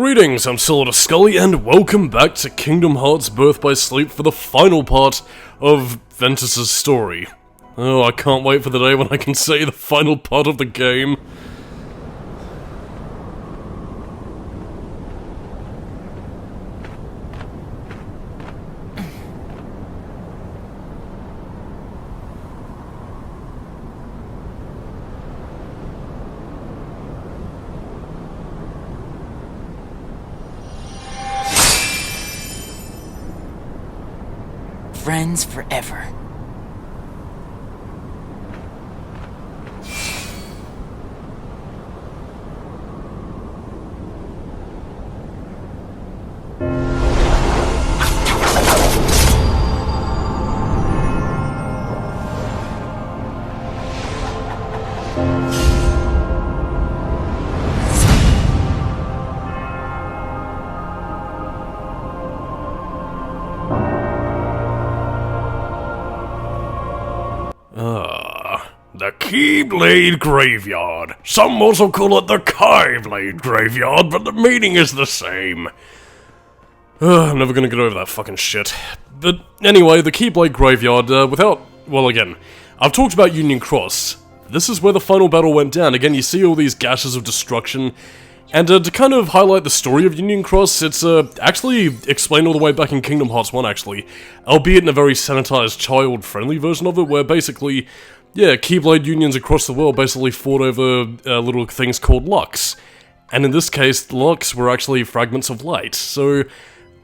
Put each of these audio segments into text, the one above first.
Greetings, I'm Solidus-Skully, and welcome back to Kingdom Hearts Birth by Sleep for the final part of Ventus' story. Oh, I can't wait for the day when I can say the final part of the game. Friends forever. The Keyblade Graveyard. Some also call it the Keyblade Graveyard, but the meaning is the same. I'm never gonna get over that fucking shit. But anyway, the Keyblade Graveyard, well again, I've talked about Union Cross. This is where the final battle went down. Again, you see all these gashes of destruction. And to kind of highlight the story of Union Cross, it's actually explained all the way back in Kingdom Hearts 1, actually. Albeit in a very sanitized, child-friendly version of it, where basically, yeah, Keyblade unions across the world basically fought over little things called Lux. And in this case, Lux were actually fragments of light. So,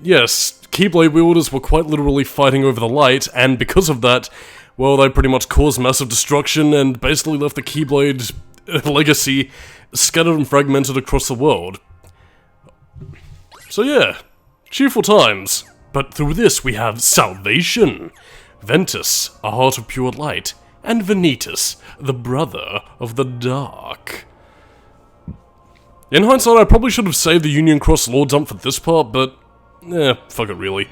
yes, Keyblade wielders were quite literally fighting over the light, and because of that, well, they pretty much caused massive destruction and basically left the Keyblade legacy scattered and fragmented across the world. So yeah, cheerful times. But through this we have salvation. Ventus, a heart of pure light, and Ventus, the brother of the dark. In hindsight, I probably should have saved the Union Cross lore dump for this part, but fuck it really.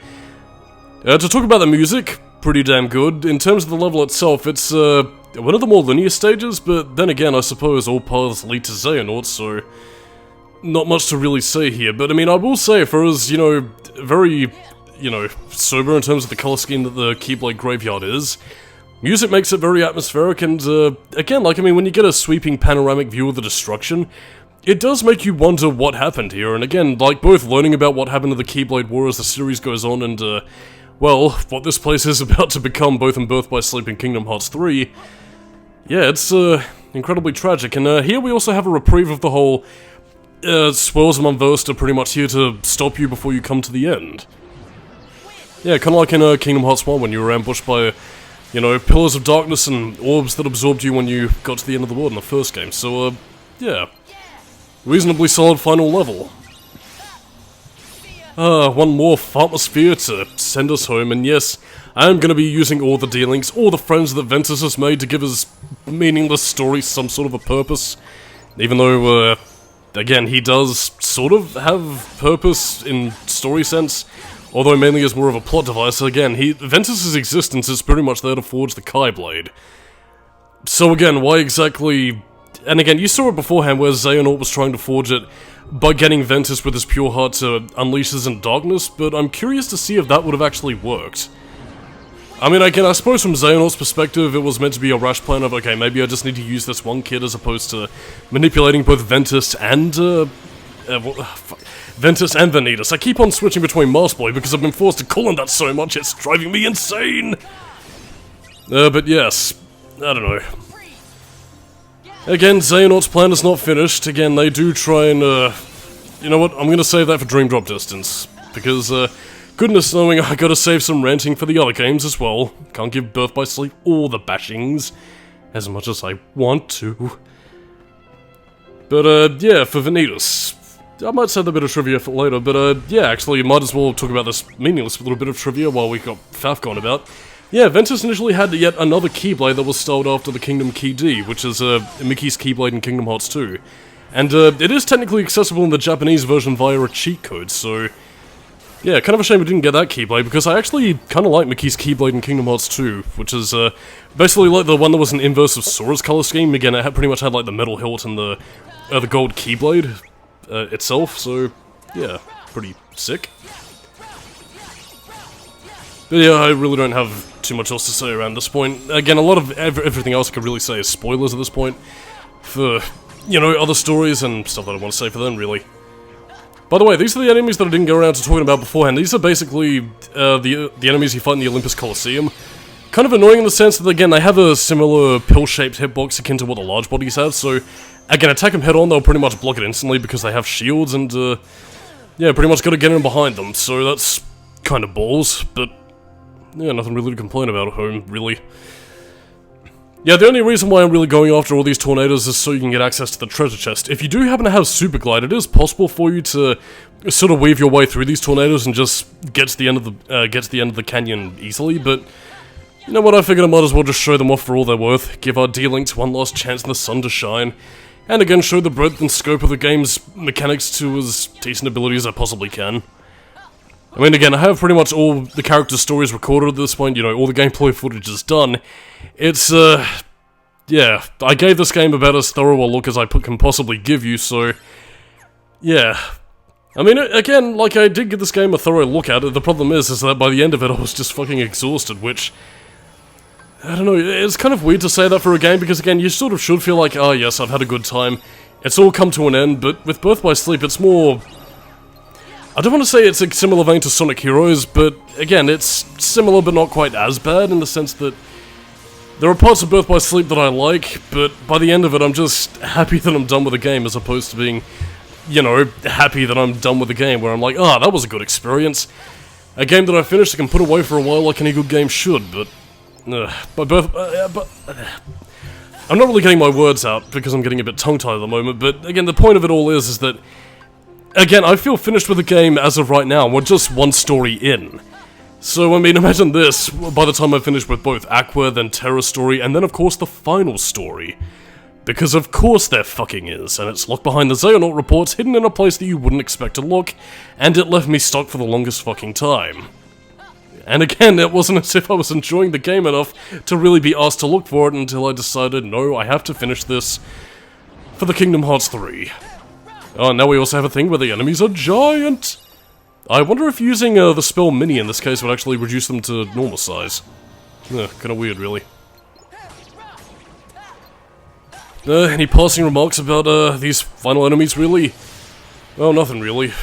To talk about the music, pretty damn good. In terms of the level itself, it's one of the more linear stages, but then again, I suppose all paths lead to Xehanort, so not much to really say here. But I mean, I will say, for as, very, sober in terms of the color scheme that the Keyblade Graveyard is, music makes it very atmospheric, and again, when you get a sweeping panoramic view of the destruction, it does make you wonder what happened here, and again, both learning about what happened to the Keyblade War as the series goes on, and well, what this place is about to become both in Birth by Sleep and Kingdom Hearts 3, yeah, it's incredibly tragic. And here we also have a reprieve of the whole swirls of Unversed are pretty much here to stop you before you come to the end. Yeah, kind of like in Kingdom Hearts 1 when you were ambushed by, pillars of darkness and orbs that absorbed you when you got to the end of the world in the first game. So, yeah, reasonably solid final level. One more Atmosphere to send us home, and yes, I am going to be using all the D-links, all the friends that Ventus has made to give his meaningless story some sort of a purpose. Even though, again, he does sort of have purpose in story sense, although mainly as more of a plot device. Again, Ventus' existence is pretty much there to forge the Keyblade. So again, why exactly... And again, you saw it beforehand where Xehanort was trying to forge it by getting Ventus with his pure heart to unleash his in darkness, but I'm curious to see if that would have actually worked. I mean, again, I suppose from Xehanort's perspective, it was meant to be a rash plan of, okay, maybe I just need to use this one kid as opposed to manipulating both Ventus and, Ventus and Ventus. I keep on switching between Master Boy because I've been forced to call him that so much, it's driving me insane! But yes, I don't know. Again, Xehanort's plan is not finished. Again, they do try and, you know what, I'm gonna save that for Dream Drop Distance. Because, goodness knowing I gotta save some ranting for the other games as well. Can't give Birth by Sleep all the bashings, as much as I want to. But, yeah, for Ventus, I might save a bit of trivia for later, but, yeah, actually, might as well talk about this meaningless little bit of trivia while we got faff going about. Yeah, Ventus initially had yet another Keyblade that was styled after the Kingdom Key D, which is Mickey's Keyblade in Kingdom Hearts 2. And it is technically accessible in the Japanese version via a cheat code, so... Yeah, kind of a shame we didn't get that Keyblade, because I actually kind of like Mickey's Keyblade in Kingdom Hearts 2, which is basically like the one that was an inverse of Sora's color scheme. Again, it pretty much had like the metal hilt and the gold Keyblade itself, so... yeah, pretty sick. But yeah, I really don't have too much else to say around this point. Again, a lot of everything else I could really say is spoilers at this point. For, you know, other stories and stuff that I want to say for them, really. By the way, these are the enemies that I didn't go around to talking about beforehand. These are basically the enemies you fight in the Olympus Coliseum. Kind of annoying in the sense that, again, they have a similar pill-shaped hitbox akin to what the large bodies have, so, again, attack them head-on, they'll pretty much block it instantly because they have shields, and, yeah, pretty much gotta get in behind them, so that's kind of balls, but, yeah, nothing really to complain about at home, really. Yeah, the only reason why I'm really going after all these tornadoes is so you can get access to the treasure chest. If you do happen to have Super Glide, it is possible for you to sort of weave your way through these tornadoes and just get to the end of the canyon easily, but you know what, I figured I might as well just show them off for all they're worth, give our D-Links one last chance in the sun to shine, and again show the breadth and scope of the game's mechanics to as decent ability as I possibly can. I mean, again, I have pretty much all the character stories recorded at this point, you know, all the gameplay footage is done. It's, yeah, I gave this game about as thorough a look as I can possibly give you, so, yeah. I mean, again, like, I did give this game a thorough look at it, the problem is that by the end of it I was just fucking exhausted, which, I don't know, it's kind of weird to say that for a game, because again, you sort of should feel like, oh yes, I've had a good time, it's all come to an end, but with Birth by Sleep, it's more... I don't want to say it's a similar vein to Sonic Heroes, but again, it's similar but not quite as bad in the sense that there are parts of Birth by Sleep that I like, but by the end of it I'm just happy that I'm done with the game as opposed to being, you know, happy that I'm done with the game, where I'm like, oh, that was a good experience. A game that I finished I can put away for a while like any good game should, but... I'm not really getting my words out because I'm getting a bit tongue-tied at the moment, but again, the point of it all is that again, I feel finished with the game as of right now, we're just one story in. So, I mean, imagine this, by the time I finish with both Aqua, then Terra Story, and then of course the final story. Because of course there fucking is, and it's locked behind the Xehanort reports, hidden in a place that you wouldn't expect to look, and it left me stuck for the longest fucking time. And again, it wasn't as if I was enjoying the game enough to really be asked to look for it until I decided, no, I have to finish this for the Kingdom Hearts 3. Oh, now we also have a thing where the enemies are giant! I wonder if using the spell Mini in this case would actually reduce them to normal size. Kinda weird, really. Any passing remarks about these final enemies, really? Well, nothing really.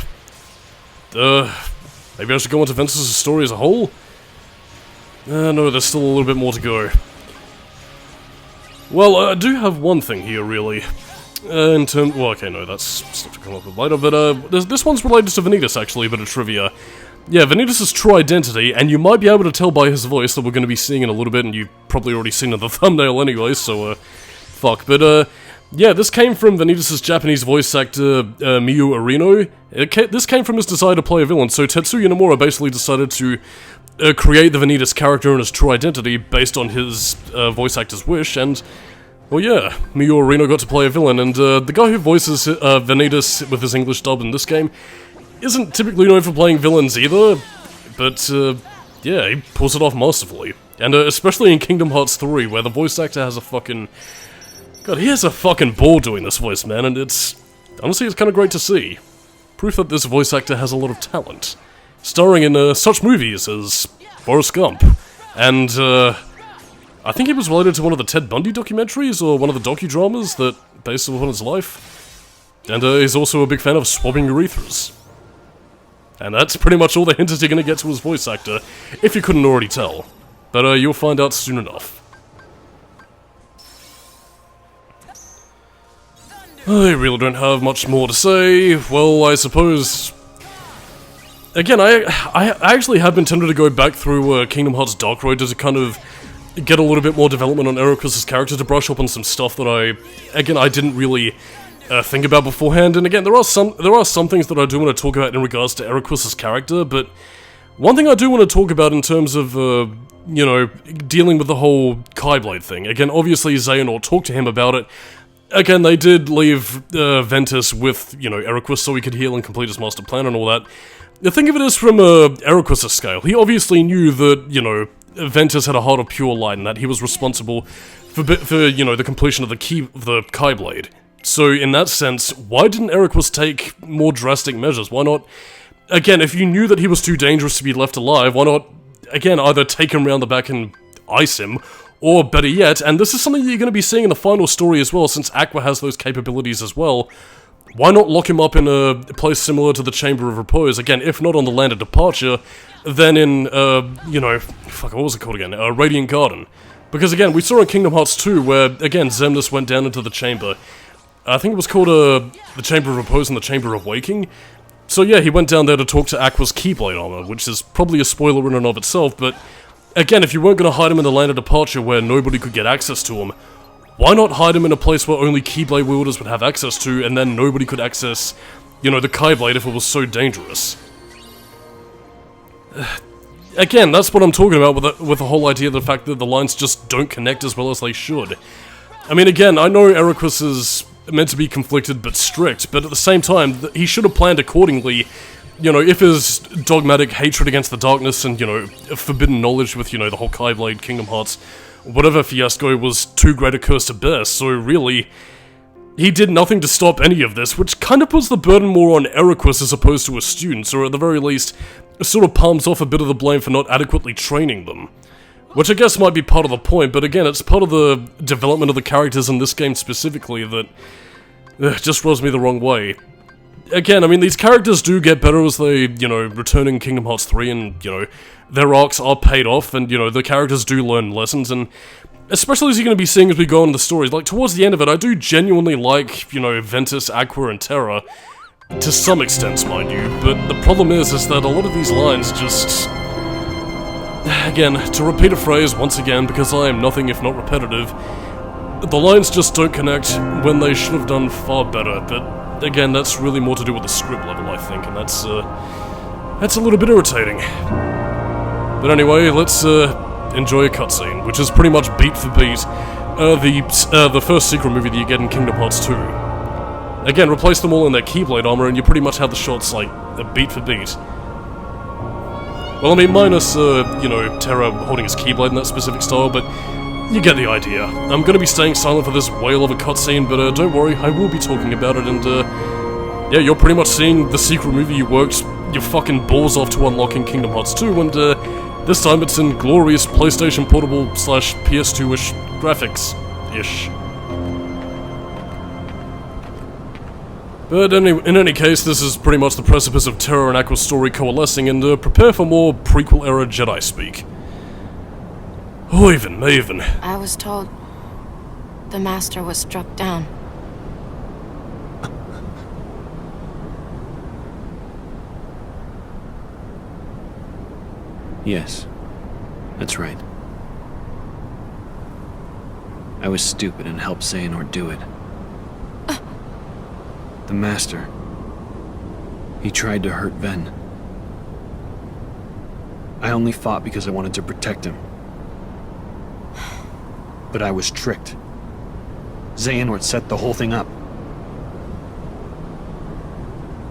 Maybe I should go into Ventus' story as a whole? No, there's still a little bit more to go. Well, I do have one thing here, really. Well, okay, no, that's stuff to come up with later, but, this one's related to Ventus, actually, a bit of trivia. Yeah, Ventus' true identity, and you might be able to tell by his voice that we're gonna be seeing in a little bit, and you've probably already seen in the thumbnail anyway, so, fuck. But, yeah, this came from Ventus' Japanese voice actor, Miyu Arino. This came from his desire to play a villain, so Tetsuya Nomura basically decided to create the Ventus character and his true identity based on his voice actor's wish, and... well, yeah, Miyu Arino got to play a villain, and the guy who voices Ventus with his English dub in this game isn't typically known for playing villains either, but, yeah, he pulls it off masterfully. And especially in Kingdom Hearts 3, where the voice actor has a fucking... God, he has a fucking ball doing this voice, man, and it's... honestly, it's kind of great to see. Proof that this voice actor has a lot of talent. Starring in such movies as Forrest Gump, and, I think he was related to one of the Ted Bundy documentaries, or one of the docudramas that based upon his life. And he's also a big fan of swabbing urethras. And that's pretty much all the hints you're gonna get to his voice actor, if you couldn't already tell. But you'll find out soon enough. I really don't have much more to say. Well, I suppose... again, I actually have been tempted to go back through Kingdom Hearts Dark Road to kind of get a little bit more development on Eraqus' character, to brush up on some stuff that I didn't really think about beforehand. And again, there are some things that I do want to talk about in regards to Eraqus' character, but one thing I do want to talk about in terms of, you know, dealing with the whole Kaiblade thing. Again, obviously Xehanort talked to him about it. Again, they did leave Ventus with, you know, Eraqus so he could heal and complete his master plan and all that. The thing of it is, from Eraqus' scale, he obviously knew that, you know, Ventus had a heart of pure light and that he was responsible for you know, the completion of the Keyblade. So in that sense, why didn't Ericus take more drastic measures? Why not, again, if you knew that he was too dangerous to be left alive, why not, again, either take him round the back and ice him, or better yet, and this is something that you're going to be seeing in the final story as well, since Aqua has those capabilities as well, why not lock him up in a place similar to the Chamber of Repose? Again, if not on the Land of Departure, then in, you know, fuck, what was it called again? Radiant Garden. Because again, we saw in Kingdom Hearts 2 where, again, Xemnas went down into the chamber. I think it was called the Chamber of Repose and the Chamber of Waking. So yeah, he went down there to talk to Aqua's Keyblade armor, which is probably a spoiler in and of itself, but again, if you weren't going to hide him in the Land of Departure where nobody could get access to him, why not hide him in a place where only Keyblade wielders would have access to, and then nobody could access, you know, the Keyblade if it was so dangerous? Again, that's what I'm talking about with the whole idea of the fact that the lines just don't connect as well as they should. I mean, again, I know Ericus is meant to be conflicted but strict, but at the same time, he should have planned accordingly. You know, if his dogmatic hatred against the darkness and, you know, forbidden knowledge with, you know, the whole Keyblade, Kingdom Hearts, whatever fiasco was too great a curse to bear, so really, he did nothing to stop any of this, which kind of puts the burden more on Ericus as opposed to his students, or at the very least, sort of palms off a bit of the blame for not adequately training them. Which I guess might be part of the point, but again, it's part of the development of the characters in this game specifically that just rubs me the wrong way. Again, I mean, these characters do get better as they, you know, return in Kingdom Hearts 3 and, you know, their arcs are paid off and, you know, the characters do learn lessons and especially as you're going to be seeing as we go on in the stories, like, towards the end of it, I do genuinely like, you know, Ventus, Aqua, and Terra, to some extent, mind you, but the problem is that a lot of these lines just... Again, to repeat a phrase once again, because I am nothing if not repetitive, the lines just don't connect when they should have done far better, but again, that's really more to do with the script level, I think, and that's a little bit irritating. But anyway, let's enjoy a cutscene, which is pretty much beat for beat the first secret movie that you get in Kingdom Hearts 2. Again, replace them all in their Keyblade armor, and you pretty much have the shots, like, beat for beat. Well, I mean, minus, you know, Terra holding his Keyblade in that specific style, but you get the idea. I'm gonna be staying silent for this whale of a cutscene, but don't worry, I will be talking about it, and, yeah, you're pretty much seeing the secret movie you worked your fucking balls off to unlock in Kingdom Hearts 2, and, this time it's in glorious PlayStation Portable / PS2-ish graphics-ish. But in any case, this is pretty much the precipice of Terra and Aqua's story coalescing, and prepare for more prequel-era Jedi speak. Maven. I was told the Master was struck down. Yes, that's right. I was stupid and helped Xehanort do it. The Master. He tried to hurt Ven. I only fought because I wanted to protect him. But I was tricked. Xehanort set the whole thing up.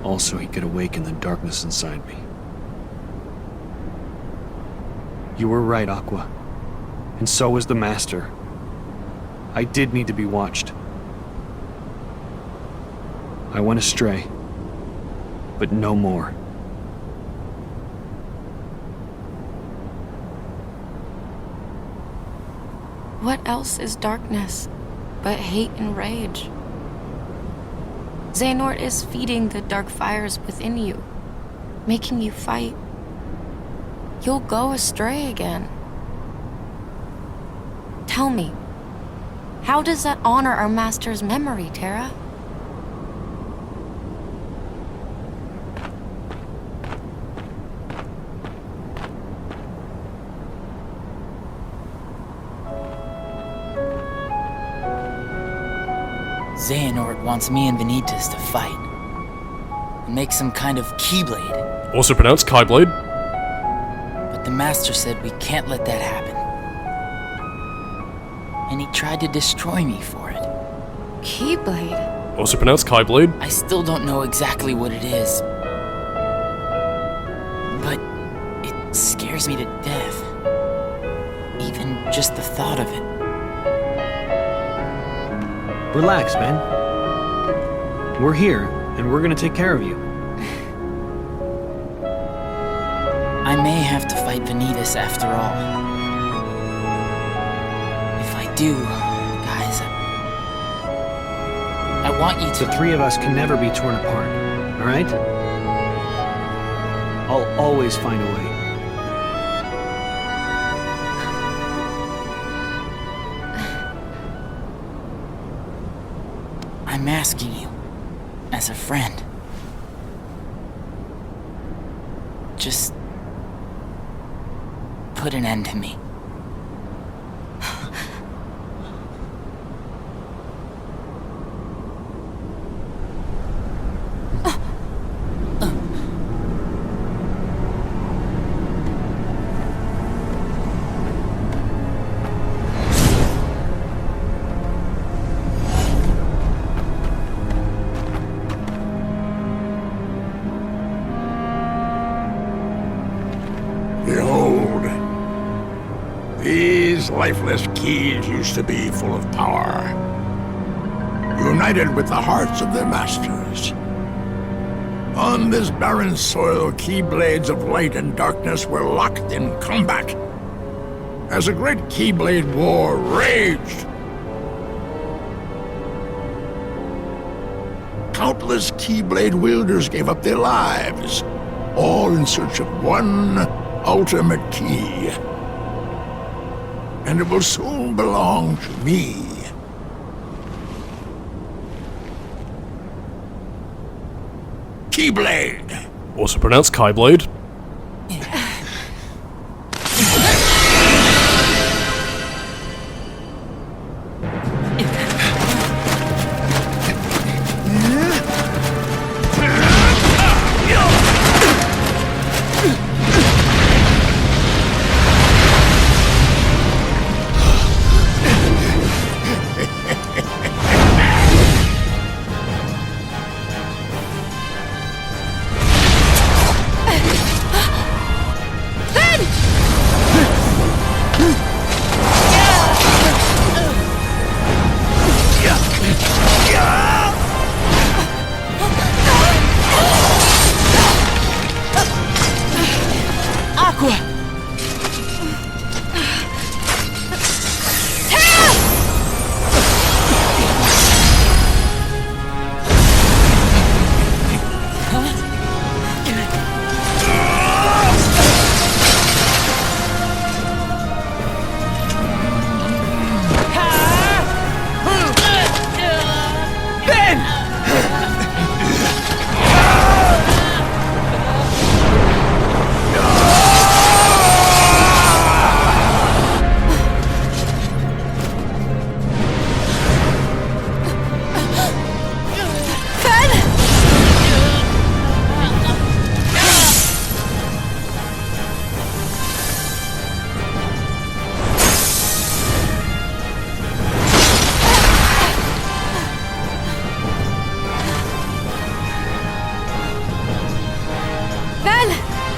Also, he could awaken the darkness inside me. You were right, Aqua. And so was the Master. I did need to be watched. I went astray, but no more. What else is darkness but hate and rage? Xehanort is feeding the dark fires within you, making you fight. You'll go astray again. Tell me, how does that honor our Master's memory, Terra? Xehanort wants me and Ventus to fight. And make some kind of Keyblade. Also pronounced Keyblade. But the Master said we can't let that happen. And he tried to destroy me for it. Keyblade? Also pronounced Keyblade. I still don't know exactly what it is. But it scares me to death. Even just the thought of it. Relax, man. We're here, and we're gonna take care of you. I may have to fight Ventus after all. If I do, guys, I want you to... The three of us can never be torn apart, alright? I'll always find a way. I'm asking you, as a friend. Just... put an end to me. Behold, these lifeless keys used to be full of power, united with the hearts of their masters. On this barren soil, keyblades of light and darkness were locked in combat, as a great keyblade war raged. Countless keyblade wielders gave up their lives, all in search of one ultimate key. And it will soon belong to me. Keyblade! Also pronounced Keyblade.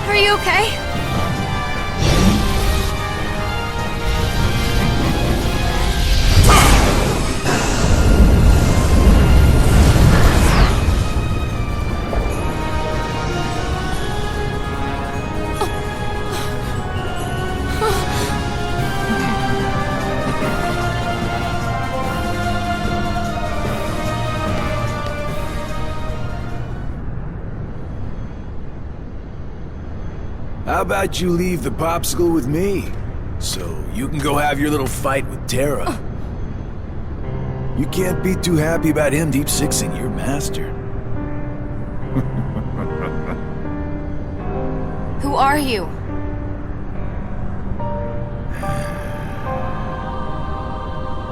Are you okay? How about you leave the popsicle with me, so you can go have your little fight with Terra? You can't be too happy about him deep-sixing your master. Who are you?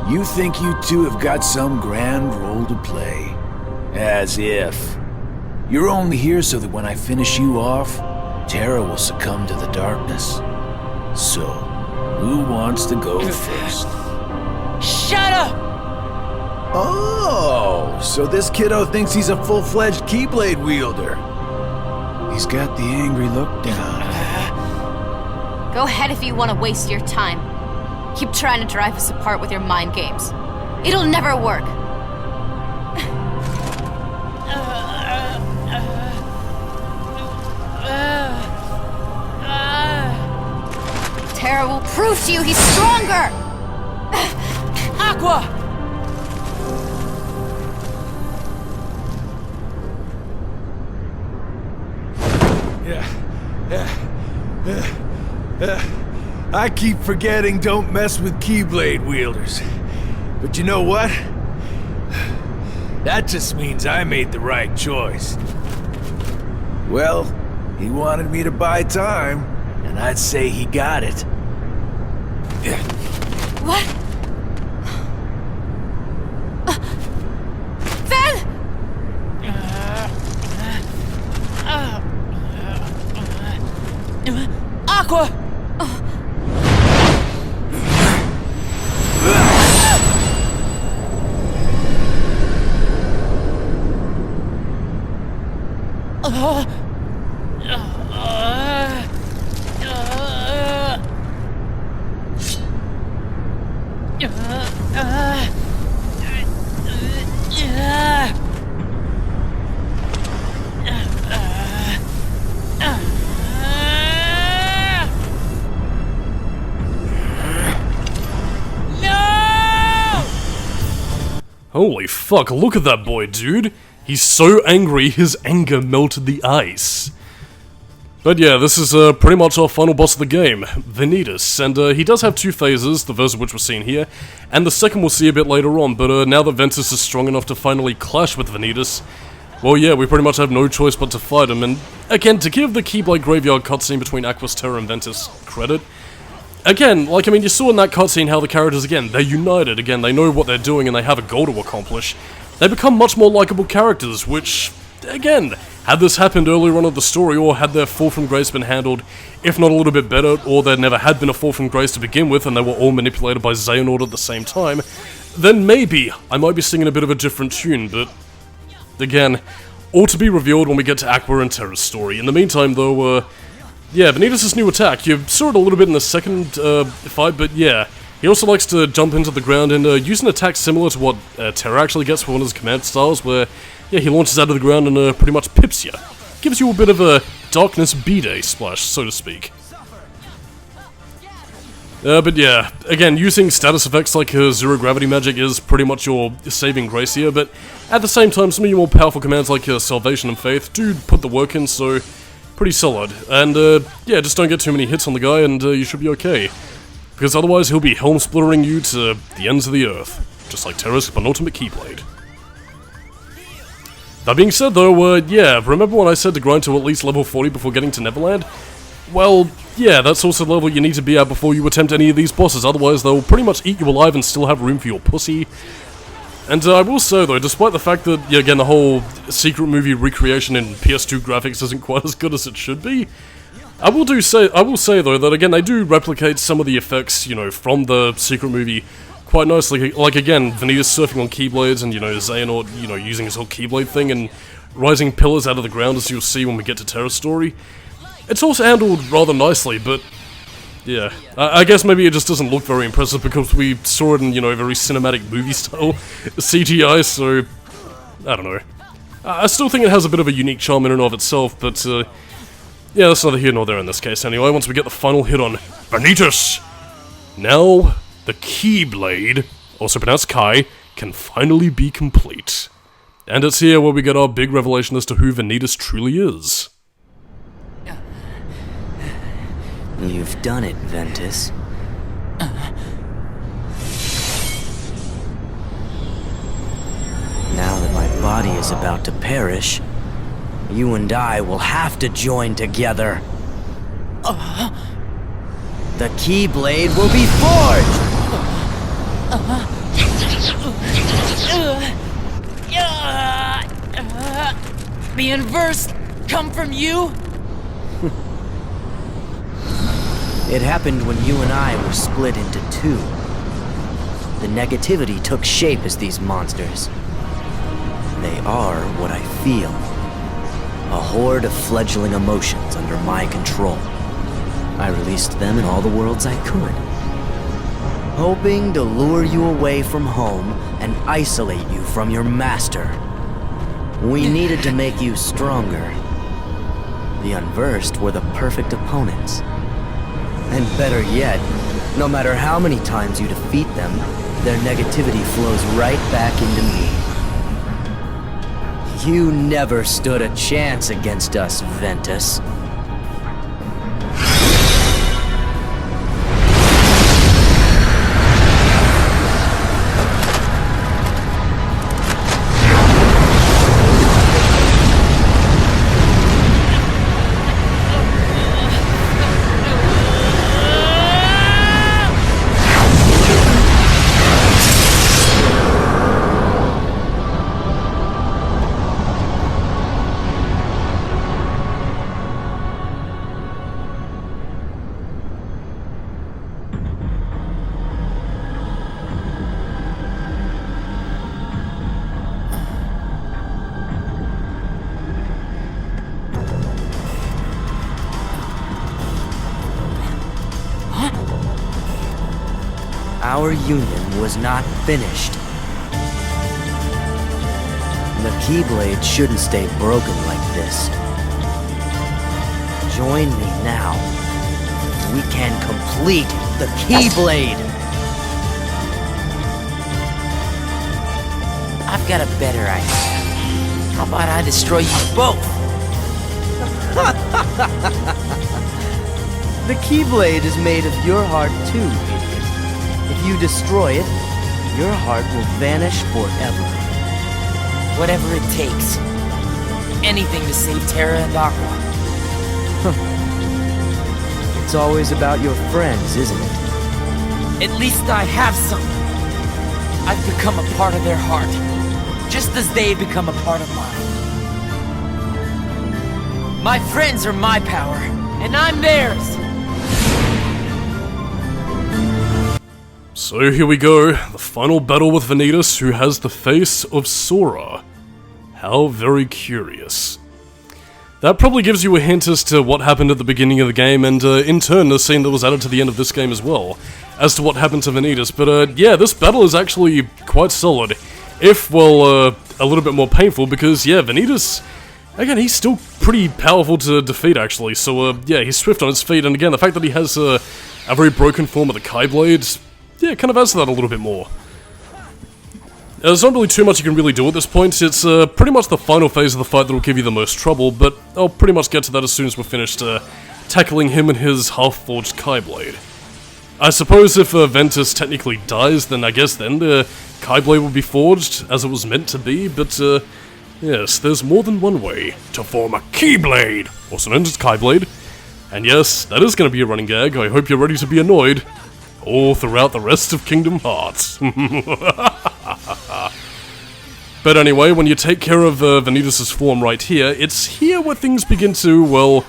You think you two have got some grand role to play. As if. You're only here so that when I finish you off, Terra will succumb to the darkness. So, who wants to go first? Shut up! Oh, so this kiddo thinks he's a full-fledged Keyblade wielder. He's got the angry look down. Go ahead if you want to waste your time. Keep trying to drive us apart with your mind games. It'll never work. Terra will prove to you he's stronger! Aqua! I keep forgetting don't mess with Keyblade wielders. But you know what? That just means I made the right choice. Well, he wanted me to buy time, and I'd say he got it. What? Ven! Aqua! Holy fuck, look at that boy, dude! He's so angry, his anger melted the ice. But yeah, this is pretty much our final boss of the game, Ventus, and he does have two phases, the first of which we're seeing here, and the second we'll see a bit later on, but now that Ventus is strong enough to finally clash with Ventus, well yeah, we pretty much have no choice but to fight him, and again, to give the Keyblade Graveyard cutscene between Aqua's Terra and Ventus credit, again, like, I mean, you saw in that cutscene how the characters, again, they're united, again, they know what they're doing and they have a goal to accomplish. They become much more likable characters, which, again, had this happened earlier on in the story, or had their fall from grace been handled, if not a little bit better, or there never had been a fall from grace to begin with, and they were all manipulated by Xehanort at the same time, then maybe I might be singing a bit of a different tune, but, again, all to be revealed when we get to Aqua and Terra's story. In the meantime, though, yeah, Ventus' new attack, you saw it a little bit in the second fight, but yeah, he also likes to jump into the ground and use an attack similar to what Terra actually gets for one of his command styles, where, yeah, he launches out of the ground and pretty much pips you. Gives you a bit of a Darkness B-Day splash, so to speak. But yeah, again, using status effects like Zero Gravity Magic is pretty much your saving grace here, but at the same time, some of your more powerful commands like Salvation and Faith do put the work in, so pretty solid. And yeah, just don't get too many hits on the guy and you should be okay. Because otherwise he'll be helm-splittering you to the ends of the earth, just like Terra's penultimate Keyblade. That being said though, yeah, remember when I said to grind to at least level 40 before getting to Neverland? Well, yeah, that's also the level you need to be at before you attempt any of these bosses, otherwise they'll pretty much eat you alive and still have room for your pussy. And I will say though, despite the fact that, yeah, again, the whole secret movie recreation in PS2 graphics isn't quite as good as it should be, I will say though that again they do replicate some of the effects, you know, from the secret movie quite nicely. Like again, Ventus surfing on Keyblades and, you know, Xehanort, you know, using his whole Keyblade thing and rising pillars out of the ground, as you'll see when we get to Terra's story. It's also handled rather nicely, but yeah, I guess maybe it just doesn't look very impressive because we saw it in, you know, very cinematic movie style CGI, so I don't know. I still think it has a bit of a unique charm in and of itself, but yeah, that's neither here nor there in this case anyway, once we get the final hit on Ventus. Now, the Keyblade, also pronounced Kai, can finally be complete. And it's here where we get our big revelation as to who Ventus truly is. You've done it, Ventus. Now that my body is about to perish, you and I will have to join together. The Keyblade will be forged! The inverse come from you? It happened when you and I were split into two. The negativity took shape as these monsters. They are what I feel. A horde of fledgling emotions under my control. I released them in all the worlds I could, hoping to lure you away from home and isolate you from your master. We needed to make you stronger. The Unversed were the perfect opponents. And better yet, no matter how many times you defeat them, their negativity flows right back into me. You never stood a chance against us, Ventus. Our union was not finished. The Keyblade shouldn't stay broken like this. Join me now. We can complete the Keyblade! I've got a better idea. How about I destroy you both? The Keyblade is made of your heart too, idiot. If you destroy it, your heart will vanish forever. Whatever it takes. Anything to save Terra and Aqua. It's always about your friends, isn't it? At least I have some. I've become a part of their heart, just as they become a part of mine. My friends are my power, and I'm theirs! So here we go, the final battle with Ventus, who has the face of Sora. How very curious. That probably gives you a hint as to what happened at the beginning of the game, and in turn the scene that was added to the end of this game as well, as to what happened to Ventus. But yeah, this battle is actually quite solid, if, well, a little bit more painful, because yeah, Ventus, again, he's still pretty powerful to defeat actually, so yeah, he's swift on his feet, and again, the fact that he has a very broken form of the Keyblade, yeah, kind of adds to that a little bit more. There's not really too much you can really do at this point. It's pretty much the final phase of the fight that will give you the most trouble, but I'll pretty much get to that as soon as we're finished tackling him and his half-forged Keyblade. I suppose if Ventus technically dies, then I guess then the Keyblade will be forged as it was meant to be, but yes, there's more than one way to form a Keyblade, also known as Keyblade. And yes, that is going to be a running gag. I hope you're ready to be annoyed all throughout the rest of Kingdom Hearts. But anyway, when you take care of Ventus' form right here, it's here where things begin to, well,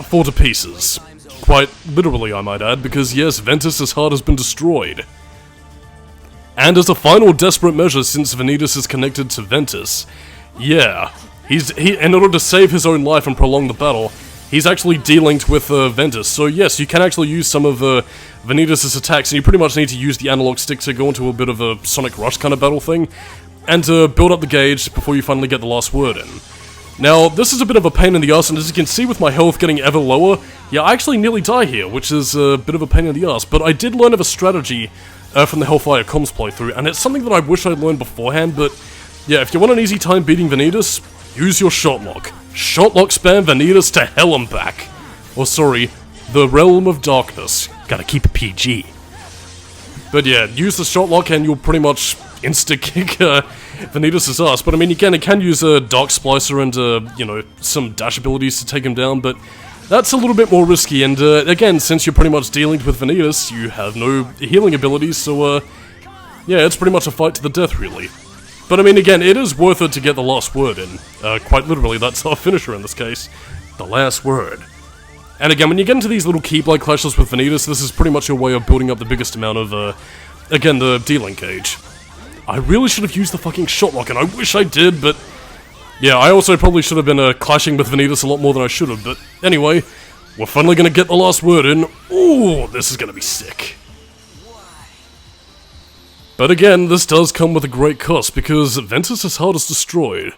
fall to pieces. Quite literally, I might add, because yes, Ventus' heart has been destroyed. And as a final desperate measure, since Ventus is connected to Ventus, yeah, in order to save his own life and prolong the battle, he's actually de-linked with Ventus. So yes, you can actually use some of Ventus' attacks, and you pretty much need to use the analog stick to go into a bit of a Sonic Rush kind of battle thing, and to build up the gauge before you finally get the last word in. Now, this is a bit of a pain in the ass, and as you can see with my health getting ever lower, yeah, I actually nearly die here, which is a bit of a pain in the ass, but I did learn of a strategy from the Hellfire Comms playthrough, and it's something that I wish I'd learned beforehand, but yeah, if you want an easy time beating Ventus, use your Shotlock. Shotlock spam Ventus to hell and back. Or sorry, the Realm of Darkness. Gotta keep it PG. But yeah, use the Shotlock and you'll pretty much insta-kick Ventus' ass. But I mean, again, it can use a Dark Splicer and, you know, some dash abilities to take him down, but that's a little bit more risky, and again, since you're pretty much dealing with Ventus, you have no healing abilities, so yeah, it's pretty much a fight to the death, really. But I mean, again, it is worth it to get the last word in. Quite literally, that's our finisher in this case. The last word. And again, when you get into these little Keyblade clashes with Ventus, this is pretty much your way of building up the biggest amount of, again, the D-Link gauge. I really should have used the fucking Shotlock, and I wish I did, but yeah, I also probably should have been clashing with Ventus a lot more than I should have, but anyway, we're finally gonna get the last word in. Ooh, this is gonna be sick. But again, this does come with a great cost, because Ventus' heart is destroyed,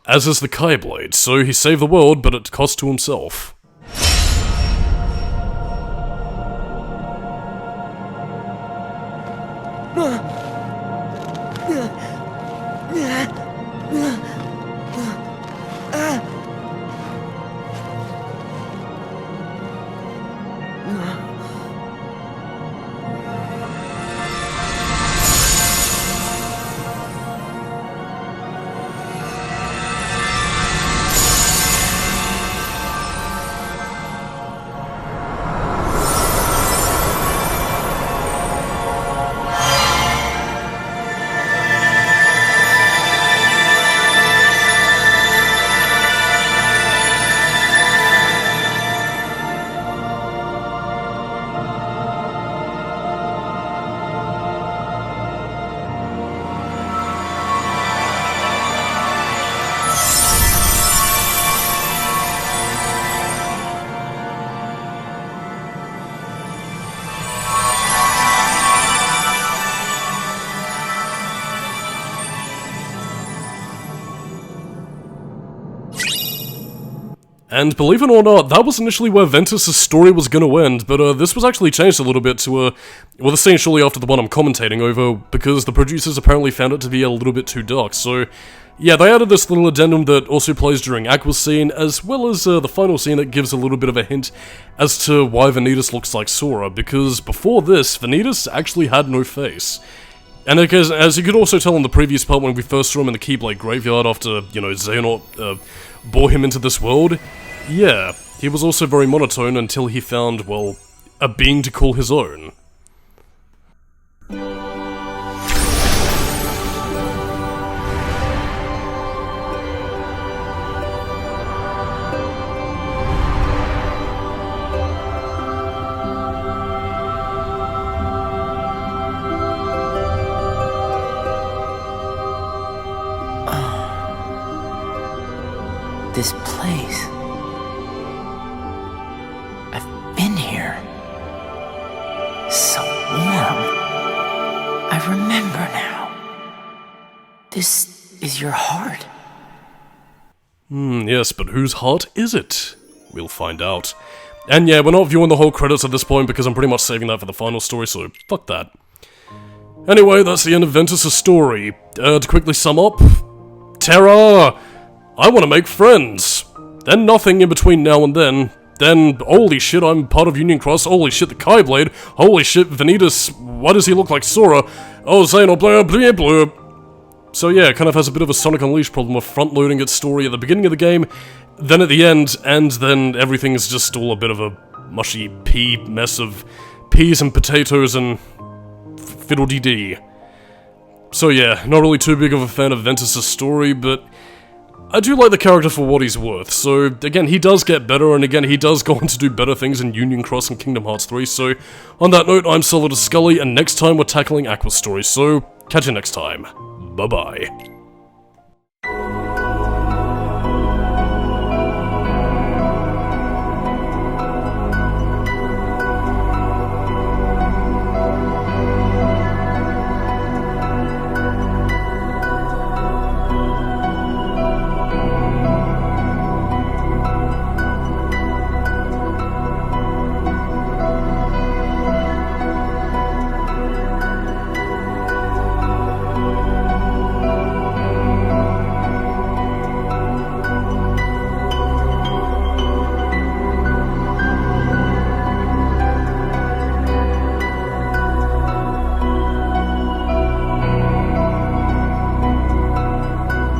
as is the Keyblade, so he saved the world, but at cost to himself. And believe it or not, that was initially where Ventus' story was gonna end, but this was actually changed a little bit to, well, the scene shortly after the one I'm commentating over, because the producers apparently found it to be a little bit too dark, so yeah, they added this little addendum that also plays during Aqua's scene, as well as the final scene that gives a little bit of a hint as to why Ventus looks like Sora, because before this, Ventus actually had no face. And as you could also tell in the previous part when we first saw him in the Keyblade graveyard after, you know, Xehanort bore him into this world, yeah, he was also very monotone until he found, well, a being to call his own. This place. I've been here. So warm. I remember now. This is your heart. Yes, but whose heart is it? We'll find out. And yeah, we're not viewing the whole credits at this point because I'm pretty much saving that for the final story, so fuck that. Anyway, that's the end of Ventus' story. To quickly sum up, Terra! I want to make friends. Then nothing in between now and then. Then, holy shit, I'm part of Union Cross. Holy shit, the Keyblade. Holy shit, Ventus. Why does he look like Sora? Oh, Xehanort, blah, blah, blah. So yeah, it kind of has a bit of a Sonic Unleashed problem of front-loading its story at the beginning of the game, then at the end, and then everything's just all a bit of a mushy pea mess of peas and potatoes and fiddle-dee-dee. So yeah, not really too big of a fan of Ventus' story, but I do like the character for what he's worth, so again, he does get better, and again, he does go on to do better things in Union Cross and Kingdom Hearts 3, so on that note, I'm Solidus-Skully, and next time we're tackling Aqua's story, so catch you next time. Bye-bye.